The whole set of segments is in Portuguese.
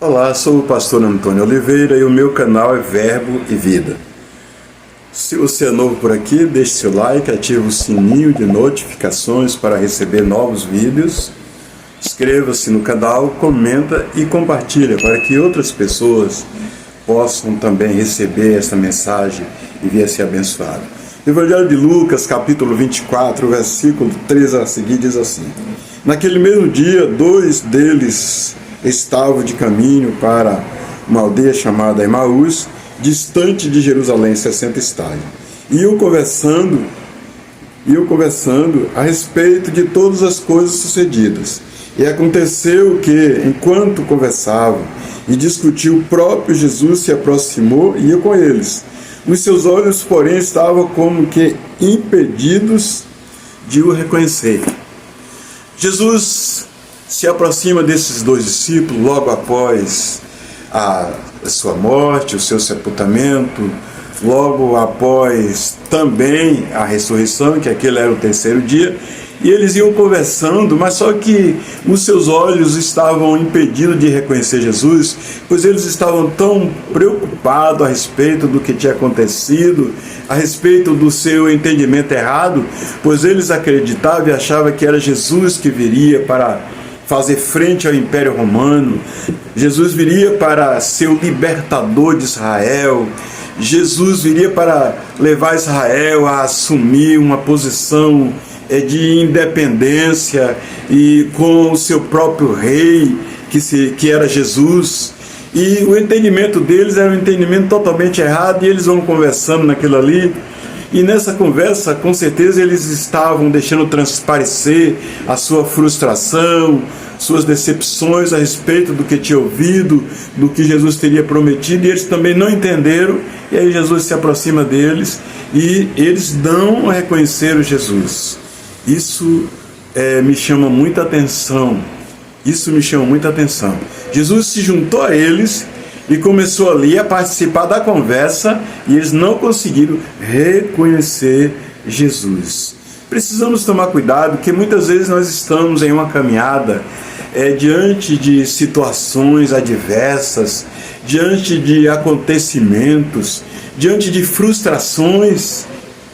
Olá, sou o pastor Antônio Oliveira e o meu canal é Verbo e Vida. Se você é novo por aqui, deixe seu like, ative o sininho de notificações para receber novos vídeos. Inscreva-se no canal, comenta e compartilha para que outras pessoas possam também receber essa mensagem e vir a ser abençoado. O Evangelho de Lucas, capítulo 24, versículo 3 a seguir, diz assim: Naquele mesmo dia, 2 deles estavam de caminho para uma aldeia chamada Emaús, distante de Jerusalém 60 estádios. Iam conversando a respeito de todas as coisas sucedidas. E aconteceu que, enquanto conversavam e discutiam, o próprio Jesus se aproximou e ia com eles. Os seus olhos, porém, estavam como que impedidos de o reconhecer. Jesus se aproxima desses 2 discípulos logo após a sua morte, o seu sepultamento, logo após também a ressurreição, que aquele era o 3º dia, e eles iam conversando, mas só que os seus olhos estavam impedidos de reconhecer Jesus, pois eles estavam tão preocupados a respeito do que tinha acontecido, a respeito do seu entendimento errado, pois eles acreditavam e achavam que era Jesus que viria para fazer frente ao Império Romano. Jesus viria para ser o libertador de Israel. Jesus viria para levar Israel a assumir uma posição de independência e com o seu próprio rei, que era Jesus. E o entendimento deles era um entendimento totalmente errado, e eles vão conversando naquilo ali. E nessa conversa, com certeza, eles estavam deixando transparecer a sua frustração, suas decepções a respeito do que tinha ouvido, do que Jesus teria prometido, e eles também não entenderam. E aí Jesus se aproxima deles e eles não reconheceram Jesus. Isso me chama muita atenção. Jesus se juntou a eles e começou ali a participar da conversa, e eles não conseguiram reconhecer Jesus. Precisamos tomar cuidado, porque muitas vezes nós estamos em uma caminhada diante de situações adversas, diante de acontecimentos, diante de frustrações,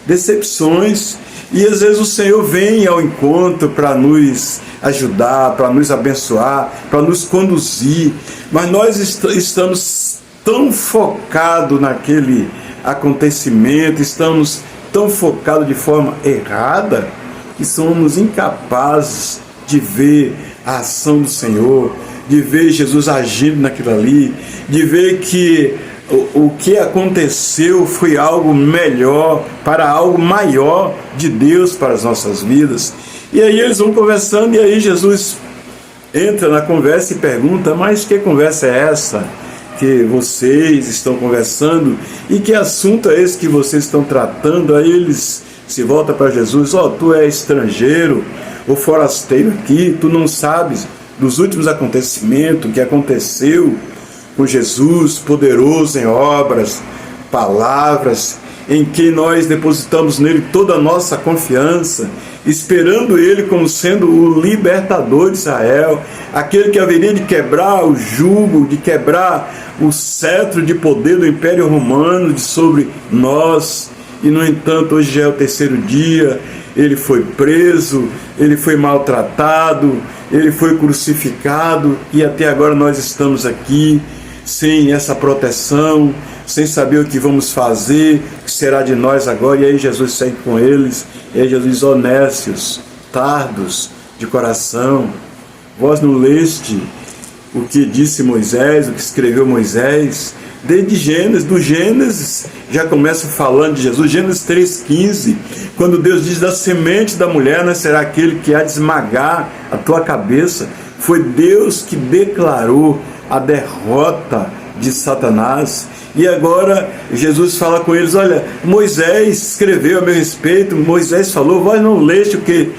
decepções, e às vezes o Senhor vem ao encontro para nos ajudar, para nos abençoar, para nos conduzir, mas nós estamos tão focados naquele acontecimento, estamos tão focados de forma errada, que somos incapazes de ver a ação do Senhor, de ver Jesus agindo naquilo ali, de ver que o que aconteceu foi algo melhor, para algo maior de Deus para as nossas vidas. E aí eles vão conversando, e aí Jesus entra na conversa e pergunta: mas que conversa é essa que vocês estão conversando? E que assunto é esse que vocês estão tratando? Aí eles se voltam para Jesus: tu é estrangeiro ou forasteiro aqui, tu não sabes dos últimos acontecimentos que aconteceu com Jesus, poderoso em obras, palavras, em que nós depositamos nele toda a nossa confiança, esperando ele como sendo o libertador de Israel, aquele que haveria de quebrar o jugo, de quebrar o cetro de poder do Império Romano sobre nós. E no entanto, hoje já é o 3º dia, ele foi preso, ele foi maltratado, ele foi crucificado, e até agora nós estamos aqui sem essa proteção, sem saber o que vamos fazer, o que será de nós agora. E aí Jesus segue com eles, e aí Jesus diz: nécios, tardos de coração, vós não leste o que disse Moisés, o que escreveu Moisés? Desde Gênesis, do Gênesis já começa falando de Jesus. Gênesis 3,15, quando Deus diz: da semente da mulher nascerá aquele que há de esmagar a tua cabeça. Foi Deus que declarou a derrota de Satanás. E agora Jesus fala com eles: olha, Moisés escreveu a meu respeito, Moisés falou, vós não leste o que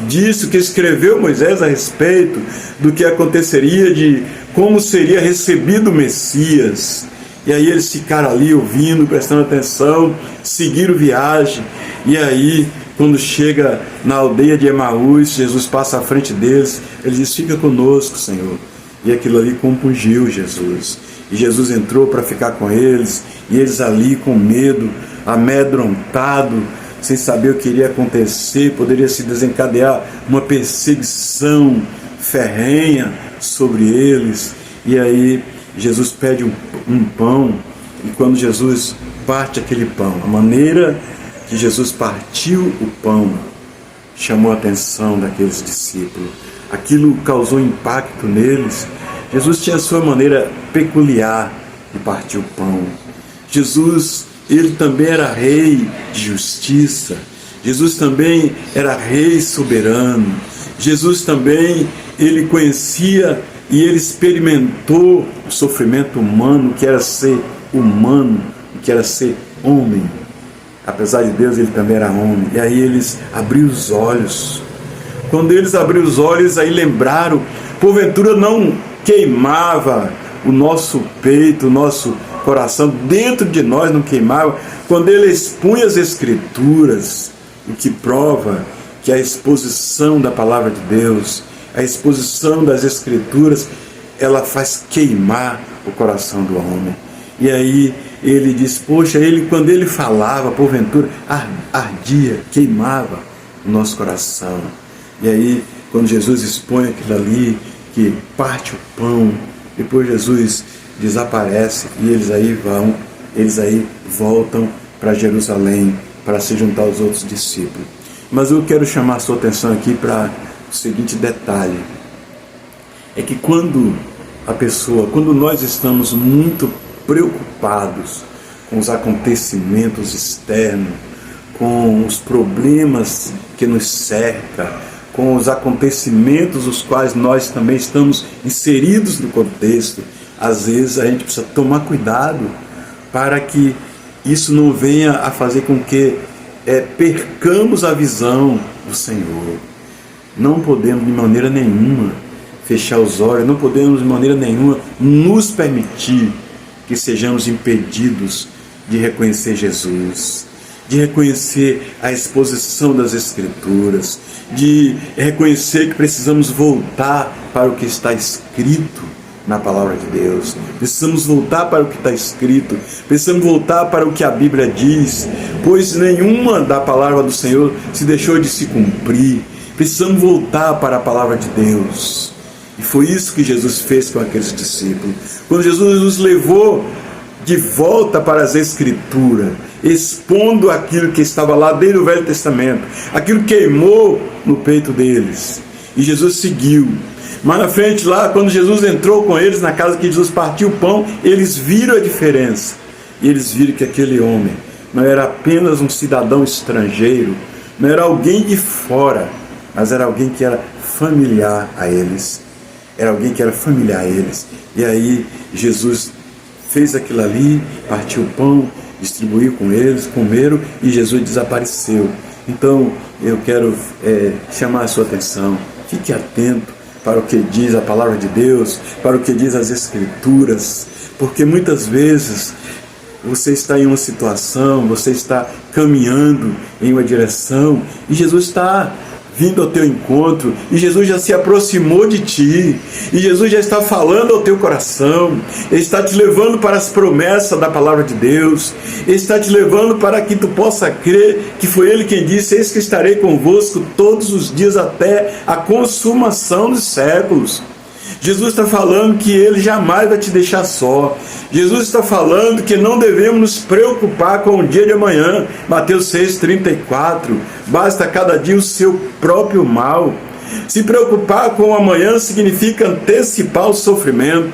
disse, o que escreveu Moisés a respeito do que aconteceria, de como seria recebido o Messias. E aí eles ficaram ali ouvindo, prestando atenção, seguiram viagem. E aí Quando chega na aldeia de Emaús, Jesus passa à frente deles, ele diz: fica conosco, Senhor. E aquilo ali compungiu Jesus. E Jesus entrou para ficar com eles, e eles ali com medo, amedrontado, sem saber o que iria acontecer, poderia se desencadear uma perseguição ferrenha sobre eles. E aí Jesus pede um pão, e quando Jesus parte aquele pão, a maneira que Jesus partiu o pão chamou a atenção daqueles discípulos. Aquilo causou impacto neles. Jesus tinha a sua maneira peculiar de partir o pão. Jesus, ele também era rei de justiça. Jesus também era rei soberano. Jesus também, ele conhecia e ele experimentou o sofrimento humano, que era ser humano, que era ser homem. Apesar de Deus, ele também era homem. E aí eles abriram os olhos. Quando eles abriram os olhos, aí lembraram, porventura não queimava o nosso peito, o nosso coração, dentro de nós não queimava, quando ele expunha as Escrituras, o que prova que a exposição da palavra de Deus, a exposição das Escrituras, ela faz queimar o coração do homem. E aí ele diz, poxa, quando ele falava, porventura, ardia, queimava o nosso coração. E aí, quando Jesus expõe aquilo ali, que parte o pão, depois Jesus desaparece e eles aí voltam para Jerusalém para se juntar aos outros discípulos. Mas eu quero chamar a sua atenção aqui para o seguinte detalhe, é que quando nós estamos muito preocupados com os acontecimentos externos, com os problemas que nos cercam, com os acontecimentos os quais nós também estamos inseridos no contexto, às vezes a gente precisa tomar cuidado para que isso não venha a fazer com que percamos a visão do Senhor. Não podemos de maneira nenhuma fechar os olhos, não podemos de maneira nenhuma nos permitir que sejamos impedidos de reconhecer Jesus, de reconhecer a exposição das Escrituras, de reconhecer que precisamos voltar para o que está escrito na palavra de Deus. Precisamos voltar para o que está escrito, precisamos voltar para o que a Bíblia diz, pois nenhuma da palavra do Senhor se deixou de se cumprir. Precisamos voltar para a palavra de Deus. E foi isso que Jesus fez com aqueles discípulos. Quando Jesus os levou de volta para as Escrituras, expondo aquilo que estava lá desde o Velho Testamento, aquilo queimou no peito deles. E Jesus seguiu. Mas na frente lá, quando Jesus entrou com eles na casa que Jesus partiu o pão, eles viram a diferença. E eles viram que aquele homem não era apenas um cidadão estrangeiro, não era alguém de fora, mas era alguém que era familiar a eles. Era alguém que era familiar a eles. E aí Jesus fez aquilo ali, partiu o pão, distribuiu com eles, comeram e Jesus desapareceu. Então eu quero chamar a sua atenção. Fique atento para o que diz a palavra de Deus, para o que diz as Escrituras, porque muitas vezes você está em uma situação, você está caminhando em uma direção e Jesus está vindo ao teu encontro, e Jesus já se aproximou de ti, e Jesus já está falando ao teu coração, Ele está te levando para as promessas da palavra de Deus, Ele está te levando para que tu possa crer que foi Ele quem disse, eis que estarei convosco todos os dias até a consumação dos séculos. Jesus está falando que Ele jamais vai te deixar só. Jesus está falando que não devemos nos preocupar com o dia de amanhã. Mateus 6,34. Basta cada dia o seu próprio mal. Se preocupar com o amanhã significa antecipar o sofrimento.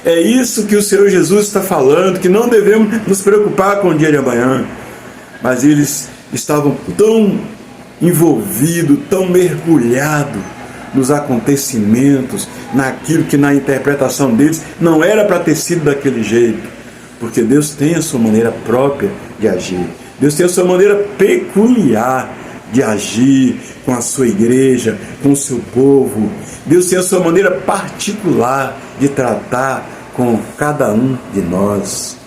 É isso que o Senhor Jesus está falando, que não devemos nos preocupar com o dia de amanhã. Mas eles estavam tão envolvidos, tão mergulhados nos acontecimentos, naquilo que na interpretação deles não era para ter sido daquele jeito, porque Deus tem a sua maneira própria de agir, Deus tem a sua maneira peculiar de agir com a sua igreja, com o seu povo. Deus tem a sua maneira particular de tratar com cada um de nós.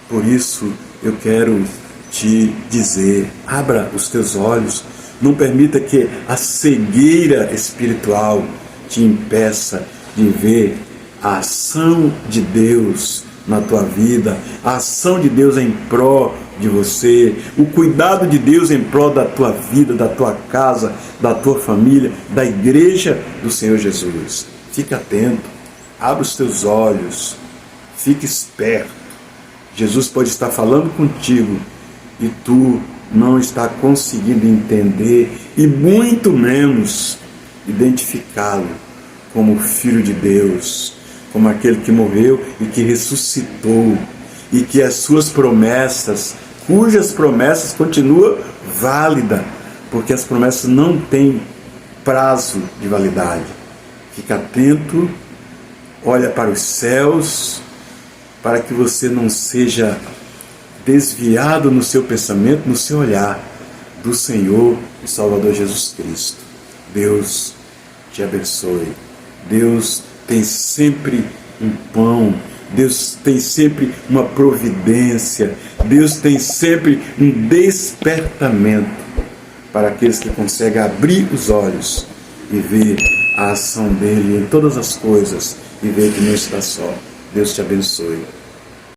Por isso eu quero te dizer, abra os teus olhos, Não permita que a cegueira espiritual te impeça de ver a ação de Deus na tua vida, a ação de Deus em prol de você, o cuidado de Deus em prol da tua vida, da tua casa, da tua família, da igreja do Senhor Jesus. Fica atento, abre os teus olhos, fique esperto. Jesus pode estar falando contigo e tu não está conseguindo entender e muito menos identificá-lo como Filho de Deus, como aquele que morreu e que ressuscitou, e que as suas promessas, cujas promessas continuam válidas, porque as promessas não têm prazo de validade. Fica atento, olha para os céus, para que você não seja desviado no seu pensamento, no seu olhar do Senhor e Salvador Jesus Cristo. Deus te abençoe. Deus tem sempre um pão, Deus tem sempre uma providência, Deus tem sempre um despertamento para aqueles que conseguem abrir os olhos e ver a ação dele em todas as coisas e ver que não está só. Deus te abençoe.